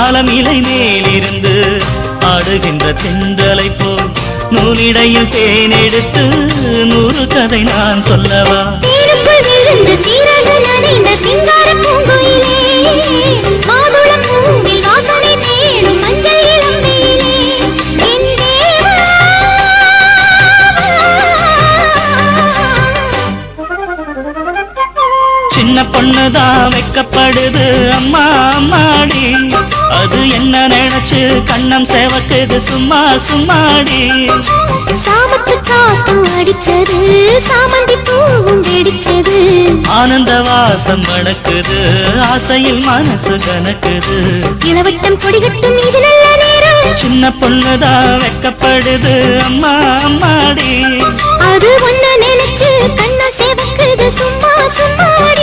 ஆலமிலை மேலிருந்து ஆடுகின்ற தென்றலை போல் நூலிடையில் தேனெடுத்து 100 கதை நான் சொல்லவா? சீரக நனைந்த சிங்கார பூங்குயிலே மாதுள பூவில் வாசனை தேடும் மஞ்சள் இளம்பிலே என் தேவா. சின்ன பொண்ணுதான் வெக்கப்படுது அம்மா அம்மாடி, அது என்ன நினைச்சு கண்ணம் சேவக்குது சும்மா சும்மாடி. சாமத்து காத்தும் அடிச்சது சாமந்தி பூவும் வெடிச்சது, ஆனந்த வாசம் மணக்குது ஆசையில் மனசு கணக்குது. இளவட்டம் கொடிகட்டும் இது நல்ல நேரம், சின்ன பொண்ணுதான் வெக்கப்படுது அம்மா அம்மாடி, அது ஒன்ன நினைச்சு கண்ணம் சேவக்குது சும்மா சும்மாடி.